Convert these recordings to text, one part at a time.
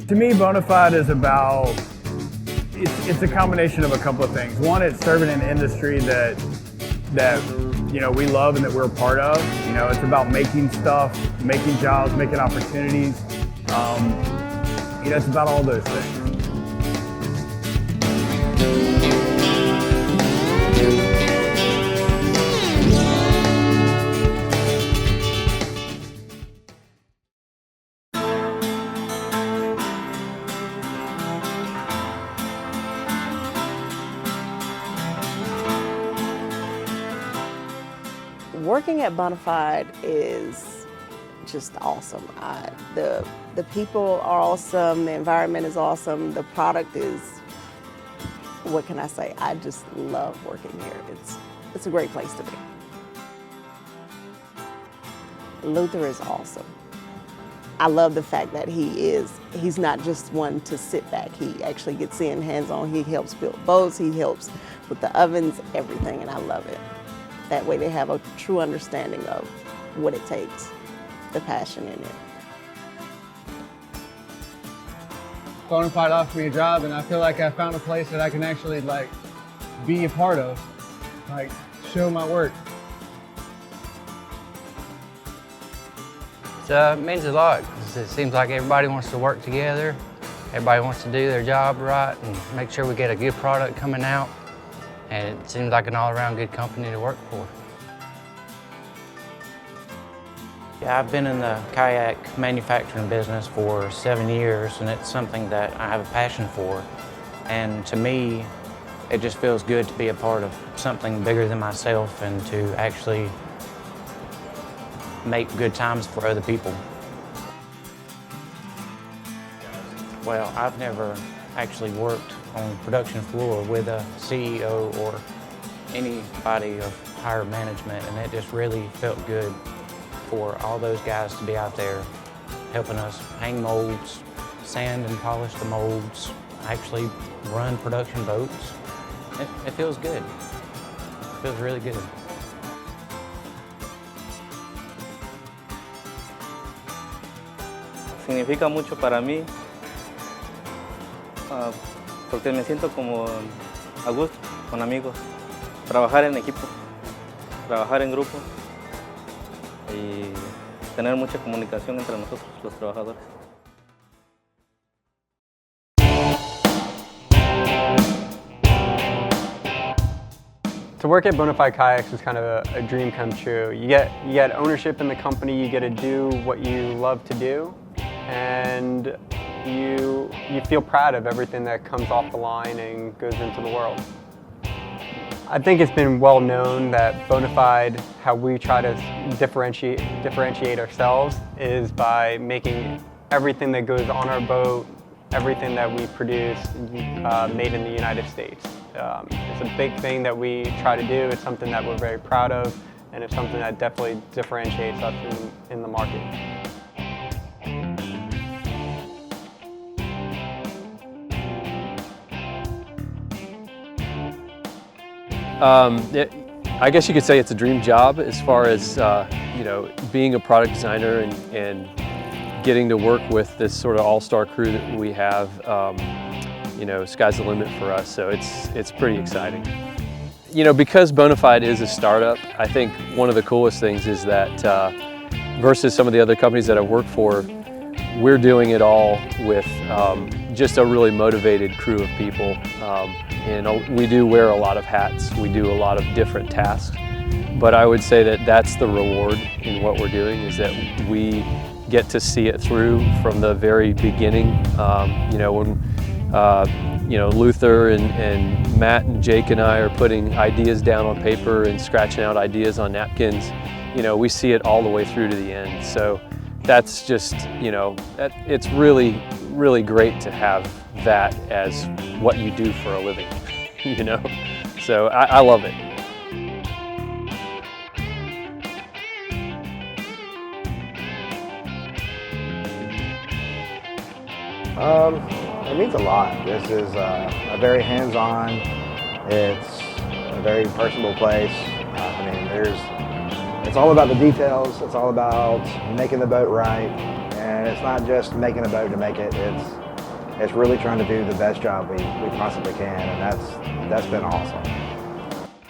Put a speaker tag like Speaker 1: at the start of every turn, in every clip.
Speaker 1: To me, Bonafide is about, it's a combination of a couple of things. One, it's serving an industry that we love and that we're a part of. It's about making stuff, making jobs, making opportunities. It's about all those things.
Speaker 2: Working at Bonafide is just awesome. The people are awesome, the environment is awesome, the product is, what can I say? I just love working here. It's a great place to be. Luther is awesome. I love the fact that he's not just one to sit back. He actually gets in hands-on. He helps build boats, he helps with the ovens, everything, and I love it. That way they have a true understanding of what it takes, the passion in it.
Speaker 3: Bonafide offered me a job, and I feel like I found a place that I can actually be a part of, show my work.
Speaker 4: It means a lot, because it seems like everybody wants to work together, everybody wants to do their job right and make sure we get a good product coming out. And it seems like an all-around good company to work for.
Speaker 5: Yeah, I've been in the kayak manufacturing business for 7 years, and it's something that I have a passion for. And to me, it just feels good to be a part of something bigger than myself and to actually make good times for other people. Well, I've never actually worked on the production floor with a CEO or anybody of higher management, and it just really felt good for all those guys to be out there helping us hang molds, sand and polish the molds, actually run production boats. It feels good. It feels really good.
Speaker 6: Significa mucho para mí. Porque me siento como a gusto, con amigos, trabajar en equipo, trabajar en grupo y tener mucha comunicación entre nosotros, los trabajadores.
Speaker 3: To work at Bonafide Kayaks is kind of a dream come true. You get ownership in the company, you get to do what you love to do, and you feel proud of everything that comes off the line and goes into the world. I think it's been well known that Bonafide, how we try to differentiate ourselves is by making everything that goes on our boat, everything that we produce, made in the United States. It's a big thing that we try to do. It's something that we're very proud of, and it's something that definitely differentiates us in the market.
Speaker 7: I guess you could say it's a dream job as far as being a product designer and getting to work with this sort of all-star crew that we have. Sky's the limit for us, so it's pretty exciting. Because Bonafide is a startup, I think one of the coolest things is that versus some of the other companies that I've worked for, we're doing it all with just a really motivated crew of people. And we do wear a lot of hats, we do a lot of different tasks, but I would say that that's the reward in what we're doing, is that we get to see it through from the very beginning. When Luther and Matt and Jake and I are putting ideas down on paper and scratching out ideas on napkins, we see it all the way through to the end. So that's just, it's really, really great to have that as what you do for a living, So I love it.
Speaker 8: It means a lot. This is a very hands-on, it's a very personable place. It's all about the details, it's all about making the boat right, and it's not just making a boat to make it, it's really trying to do the best job we possibly can, and that's been awesome.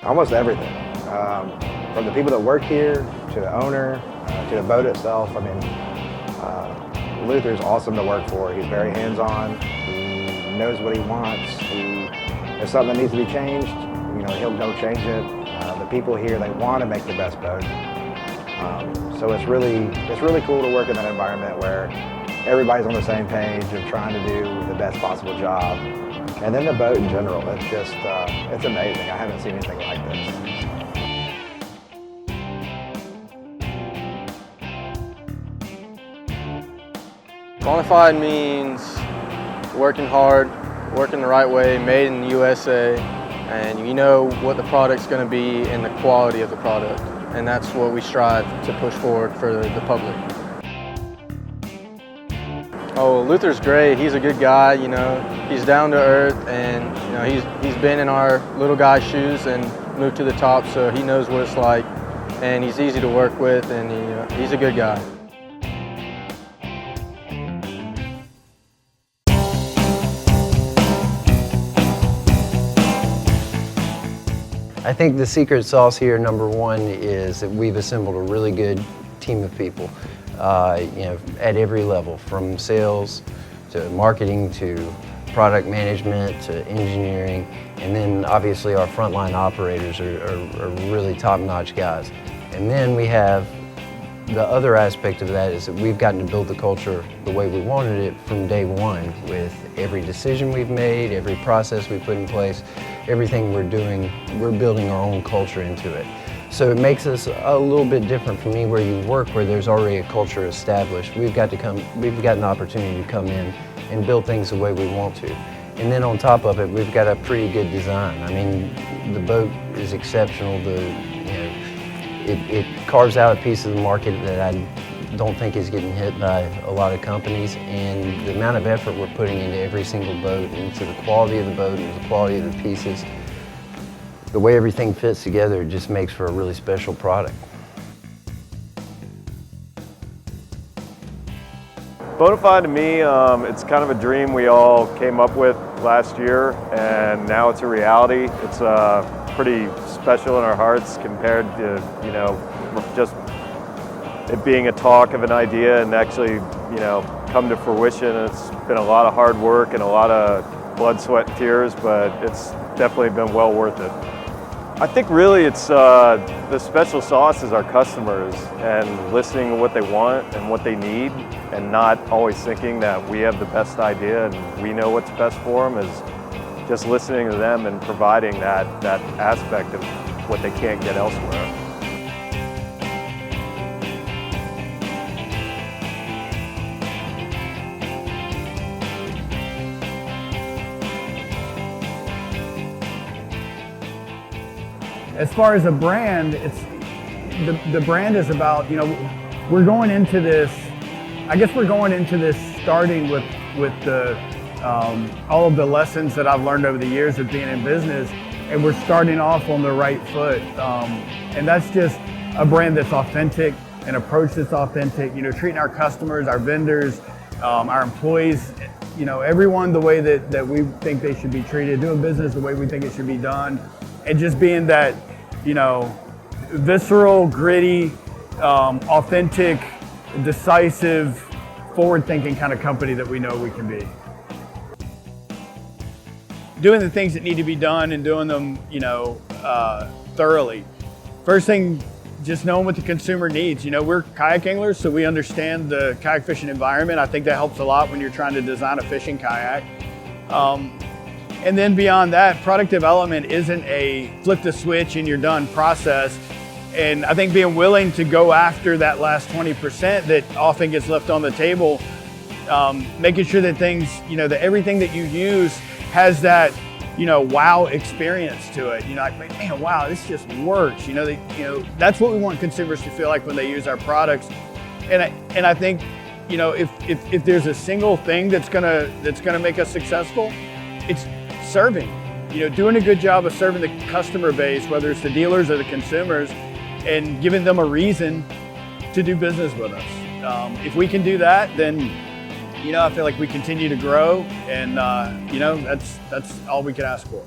Speaker 8: Almost everything, from the people that work here to the owner to the boat itself. I mean, Luther's awesome to work for. He's very hands-on. He knows what he wants. If something needs to be changed, he'll go change it. The people here, they want to make the best boat. So it's really cool to work in that environment where everybody's on the same page of trying to do the best possible job. And then the boat in general, it's just, it's amazing. I haven't seen anything like this.
Speaker 9: Bonafide means working hard, working the right way, made in the USA, and you know what the product's going to be and the quality of the product. And that's what we strive to push forward for the public. Oh, Luther's great. He's a good guy, He's down to earth, and he's been in our little guy's shoes and moved to the top, so he knows what it's like. And he's easy to work with, and he's a good guy.
Speaker 10: I think the secret sauce here, number one, is that we've assembled a really good team of people, at every level, from sales to marketing to product management to engineering, and then obviously our frontline operators are really top-notch guys. And then we have the other aspect of that is that we've gotten to build the culture the way we wanted it from day one, with every decision we've made, every process we put in place, everything we're doing, we're building our own culture into it. So it makes us a little bit different from anywhere you work where there's already a culture established. We've got an opportunity to come in and build things the way we want to. And then on top of it, we've got a pretty good design. I mean, the boat is exceptional. It carves out a piece of the market that I don't think is getting hit by a lot of companies, and the amount of effort we're putting into every single boat, into the quality of the boat, into the quality of the pieces, the way everything fits together just makes for a really special product.
Speaker 11: Bonafide to me, it's kind of a dream we all came up with last year, and now it's a reality. It's pretty special in our hearts compared to, just it being a talk of an idea and actually, come to fruition. It's been a lot of hard work and a lot of blood, sweat, and tears, but it's definitely been well worth it. I think really it's the special sauce is our customers and listening to what they want and what they need, and not always thinking that we have the best idea and we know what's best for them, is just listening to them and providing that aspect of what they can't get elsewhere.
Speaker 1: As far as a brand, it's the brand is about, we're going into this, I guess we're going into this starting with the all of the lessons that I've learned over the years of being in business, and we're starting off on the right foot. And that's just a brand that's authentic, an approach that's authentic, treating our customers, our vendors, our employees, everyone the way that we think they should be treated, doing business the way we think it should be done, and just being that, visceral, gritty, authentic, decisive, forward-thinking kind of company that we know we can be. Doing the things that need to be done and doing them, thoroughly. First thing, just knowing what the consumer needs. We're kayak anglers, so we understand the kayak fishing environment. I think that helps a lot when you're trying to design a fishing kayak. And then beyond that, product development isn't a flip the switch and you're done process. And I think being willing to go after that last 20% that often gets left on the table, making sure that things, that everything that you use has that, wow experience to it. Like, man, wow, this just works. That's what we want consumers to feel like when they use our products. And I think, if there's a single thing that's gonna make us successful, it's serving. Doing a good job of serving the customer base, whether it's the dealers or the consumers, and giving them a reason to do business with us. If we can do that, then you know, I feel like we continue to grow, and you know, that's all we could ask for.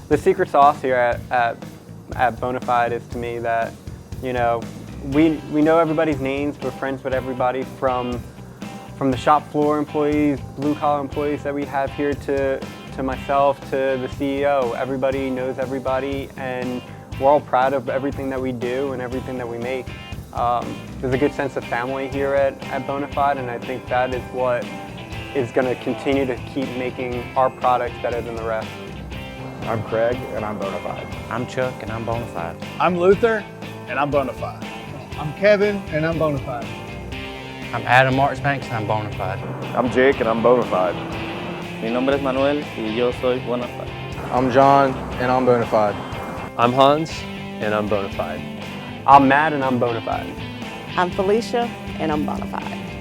Speaker 3: The secret sauce here at Bonafide is to me that, you know, we know everybody's names. We're friends with everybody from the shop floor employees, blue collar employees that we have here to myself, to the CEO. Everybody knows everybody, and we're all proud of everything that we do and everything that we make. There's a good sense of family here at Bonafide, and I think that is what is going to continue to keep making our products better than the rest.
Speaker 8: I'm Craig, and I'm Bonafide.
Speaker 5: I'm Chuck, and I'm Bonafide.
Speaker 1: I'm Luther, and I'm Bonafide.
Speaker 12: I'm Kevin, and I'm Bonafide.
Speaker 4: I'm Adam Marchbanks, and I'm Bonafide.
Speaker 11: I'm Jake, and I'm Bonafide.
Speaker 6: Mi nombre es Manuel y yo soy Bonafide.
Speaker 9: I'm John, and I'm Bonafide.
Speaker 7: I'm Hans, and I'm Bonafide.
Speaker 3: I'm Matt, and I'm Bonafide.
Speaker 2: I'm Felicia, and I'm Bonafide.